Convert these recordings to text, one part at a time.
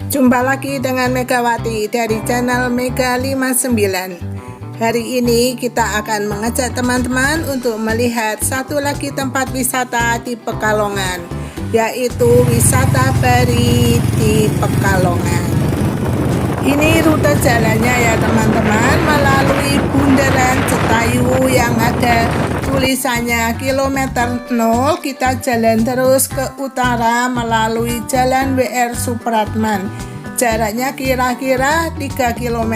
Jumpa lagi dengan Megawati dari channel Mega 59. Hari ini kita akan mengajak teman-teman untuk melihat satu lagi tempat wisata di Pekalongan, yaitu wisata Bari di Pekalongan. Ini rute jalannya ya teman-teman, melalui bundaran Cetayu yang ada tulisannya kilometer 0. Kita jalan terus ke utara melalui jalan WR Supratman. Jaraknya kira-kira 3 km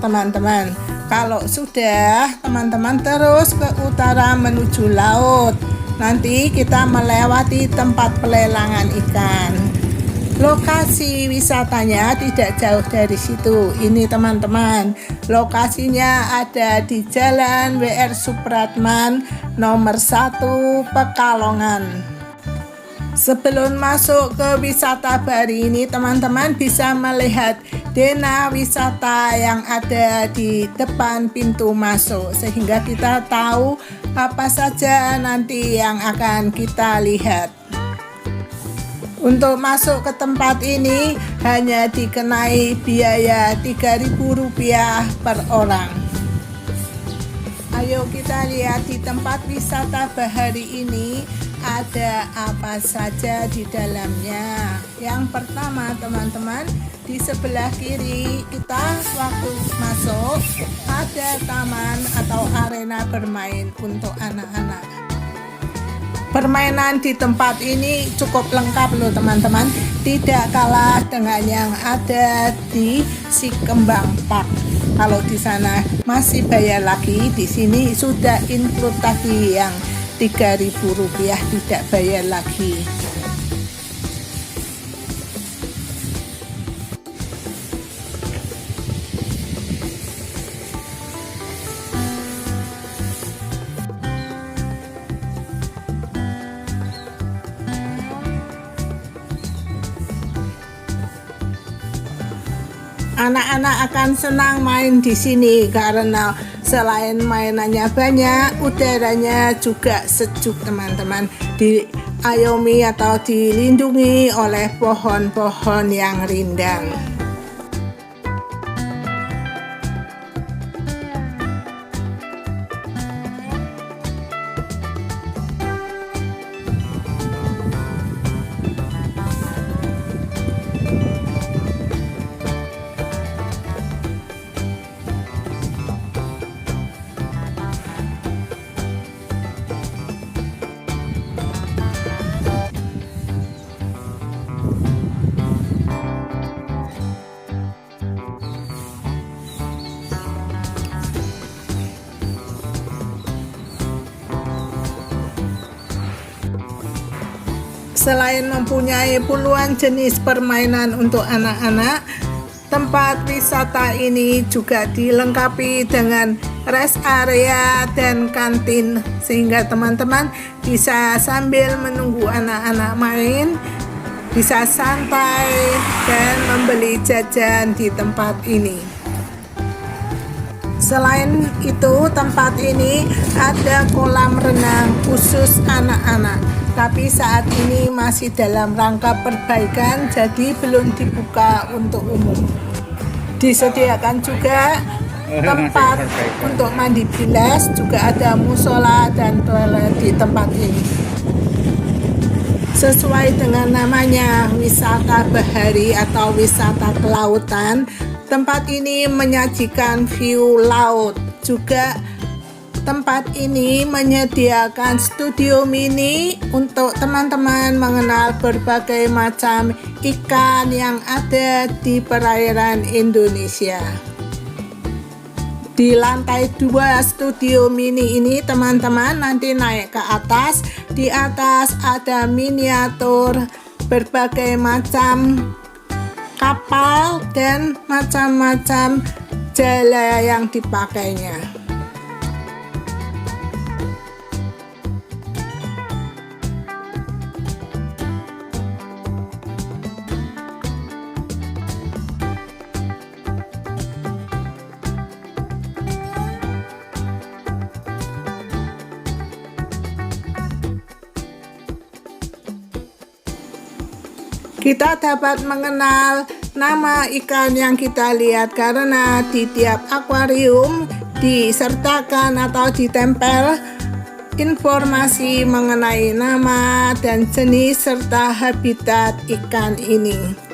teman-teman. Kalau sudah teman-teman terus ke utara menuju laut, nanti kita melewati tempat pelelangan ikan. Lokasi wisatanya tidak jauh dari situ. Ini teman-teman, lokasinya ada di Jalan WR Supratman nomor 1 Pekalongan. Sebelum masuk ke wisata Bari ini, teman-teman bisa melihat denah wisata yang ada di depan pintu masuk, sehingga kita tahu apa saja nanti yang akan kita lihat. Untuk masuk ke tempat ini hanya dikenai biaya Rp3.000 per orang. Ayo kita lihat di tempat wisata bahari ini ada apa saja di dalamnya. Yang pertama teman-teman, di sebelah kiri kita waktu masuk ada taman atau arena bermain untuk anak-anak. Permainan di tempat ini cukup lengkap loh teman-teman, tidak kalah dengan yang ada di Si Kembang Park. Kalau di sana masih bayar lagi, di sini sudah include tadi yang Rp3.000 tidak bayar lagi. Anak-anak akan senang main di sini karena selain mainannya banyak, udaranya juga sejuk teman-teman. Diayomi atau dilindungi oleh pohon-pohon yang rindang. Selain mempunyai puluhan jenis permainan untuk anak-anak, tempat wisata ini juga dilengkapi dengan rest area dan kantin, sehingga teman-teman bisa sambil menunggu anak-anak main, bisa santai dan membeli jajan di tempat ini. Selain itu, tempat ini ada kolam renang khusus anak-anak, tapi saat ini masih dalam rangka perbaikan, jadi belum dibuka untuk umum. Disediakan juga tempat untuk mandi bilas, juga ada musola dan toilet di tempat ini. Sesuai dengan namanya, wisata bahari atau wisata kelautan, tempat ini menyajikan view laut. Juga tempat ini menyediakan studio mini untuk teman-teman mengenal berbagai macam ikan yang ada di perairan Indonesia. Di lantai 2 studio mini ini teman-teman nanti naik ke atas. Di atas ada miniatur berbagai macam kapal dan macam-macam jala yang dipakainya. Kita dapat mengenal nama ikan yang kita lihat karena di tiap akuarium disertakan atau ditempel informasi mengenai nama dan jenis serta habitat ikan ini.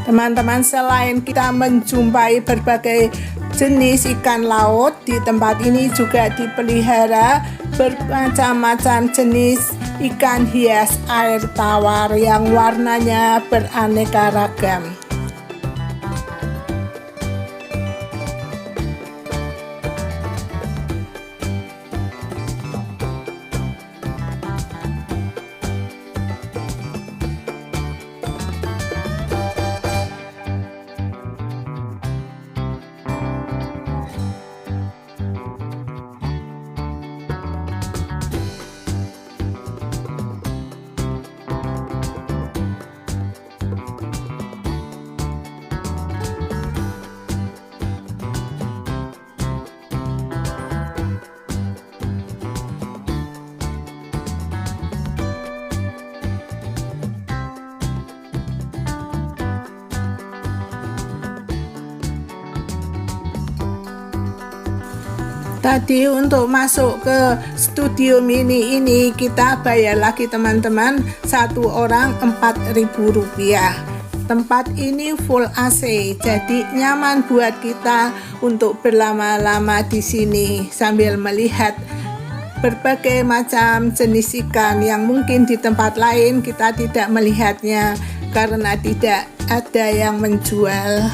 Teman-teman, selain kita menjumpai berbagai jenis ikan laut, di tempat ini juga dipelihara bermacam-macam jenis ikan hias air tawar yang warnanya beraneka ragam. Tadi untuk masuk ke studio mini ini kita bayar lagi teman-teman, satu orang Rp4.000. Tempat ini full AC, jadi nyaman buat kita untuk berlama-lama di sini sambil melihat berbagai macam jenis ikan yang mungkin di tempat lain kita tidak melihatnya karena tidak ada yang menjual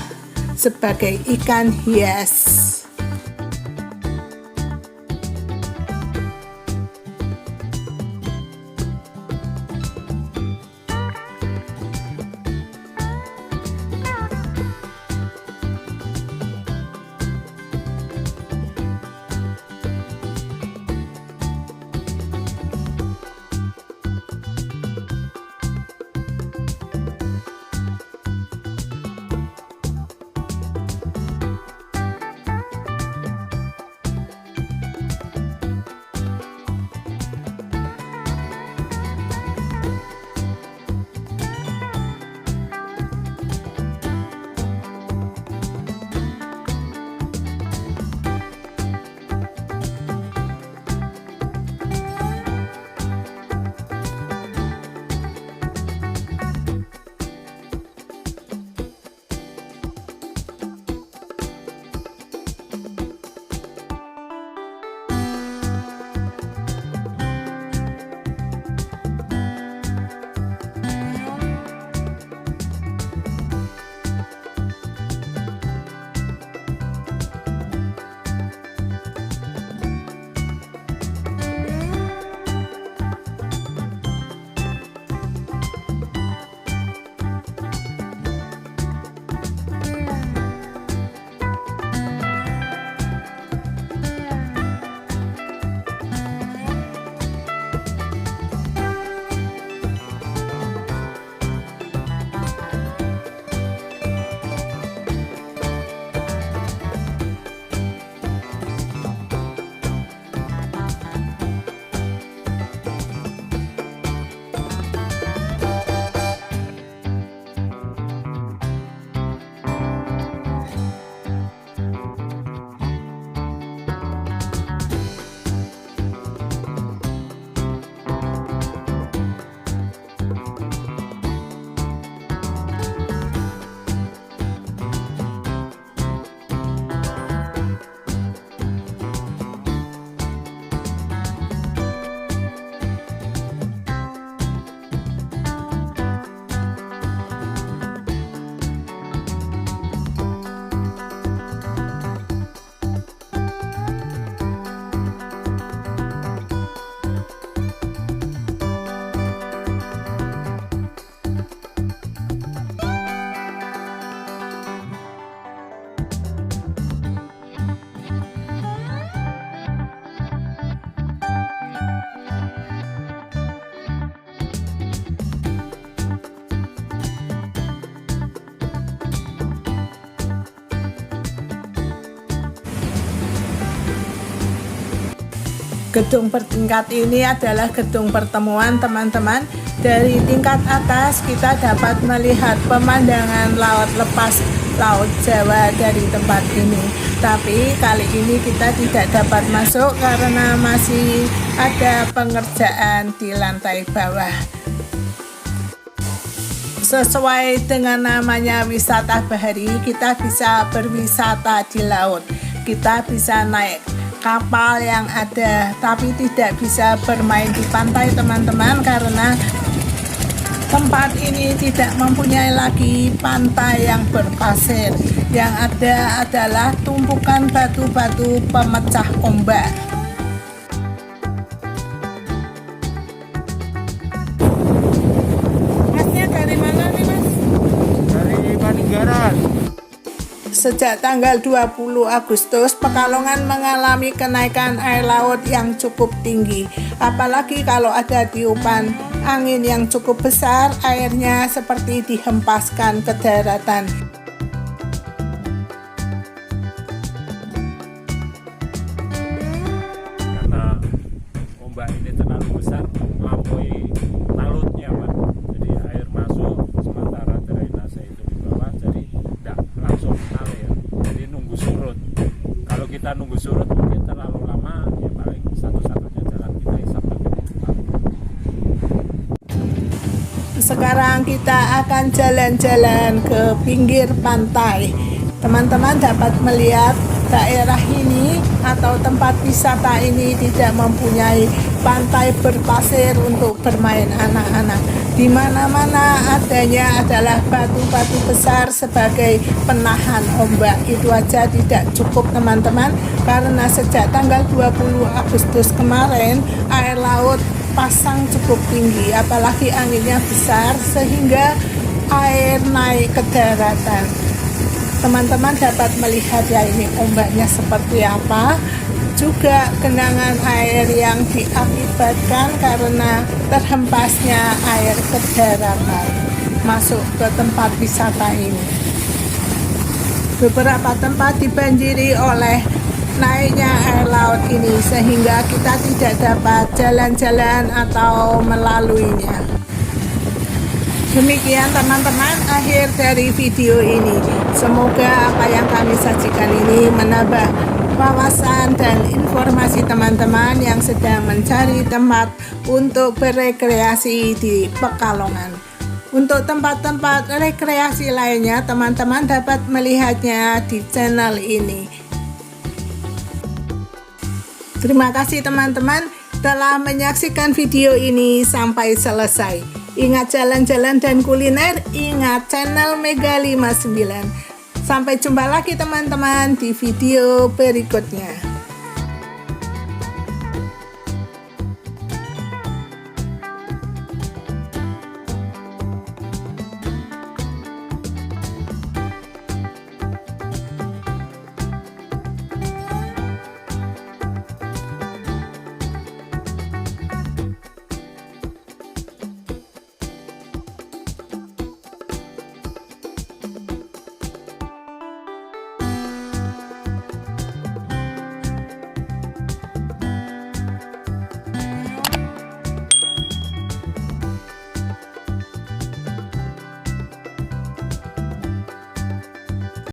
sebagai ikan hias. Gedung bertingkat ini adalah gedung pertemuan teman-teman. Dari tingkat atas kita dapat melihat pemandangan laut lepas Laut Jawa dari tempat ini. Tapi kali ini kita tidak dapat masuk karena masih ada pengerjaan di lantai bawah. Sesuai dengan namanya wisata bahari, kita bisa berwisata di laut. Kita bisa naik kapal yang ada, tapi tidak bisa bermain di pantai teman-teman, karena tempat ini tidak mempunyai lagi pantai yang berpasir. Yang ada adalah tumpukan batu-batu pemecah ombak. Masnya dari mana nih, Mas? Dari Paninggaran. Sejak tanggal 20 Agustus, Pekalongan mengalami kenaikan air laut yang cukup tinggi. Apalagi kalau ada tiupan angin yang cukup besar, airnya seperti dihempaskan ke daratan. Karena ombak ini terlalu besar, melampaui talutnya, Pak. Jadi air masuk, sementara drainase itu di bawah, jadi tidak langsung mengalir. Jadi nunggu surut. Kalau kita nunggu surut mungkin terlalu lama, ya paling satu-satunya jalan kita sampai ke Palu. Sekarang kita akan jalan-jalan ke pinggir pantai. Teman-teman dapat melihat daerah ini atau tempat wisata ini tidak mempunyai pantai berpasir untuk bermain anak-anak. Di mana-mana adanya adalah batu-batu besar sebagai penahan ombak. Itu aja tidak cukup teman-teman, karena sejak tanggal 20 Agustus kemarin air laut pasang cukup tinggi, apalagi anginnya besar sehingga air naik ke daratan. Teman-teman dapat melihat ya, ini ombaknya seperti apa, juga genangan air yang diakibatkan karena terhempasnya air ke daratan masuk ke tempat wisata ini. Beberapa tempat dibanjiri oleh naiknya air laut ini sehingga kita tidak dapat jalan-jalan atau melaluinya. Demikian teman-teman akhir dari video ini. Semoga apa yang kami sajikan ini menambah wawasan dan informasi teman-teman yang sedang mencari tempat untuk berekreasi di Pekalongan. Untuk tempat-tempat rekreasi lainnya, teman-teman dapat melihatnya di channel ini. Terima kasih teman-teman telah menyaksikan video ini sampai selesai. Ingat jalan-jalan dan kuliner, ingat channel Mega 59. Sampai jumpa lagi teman-teman di video berikutnya.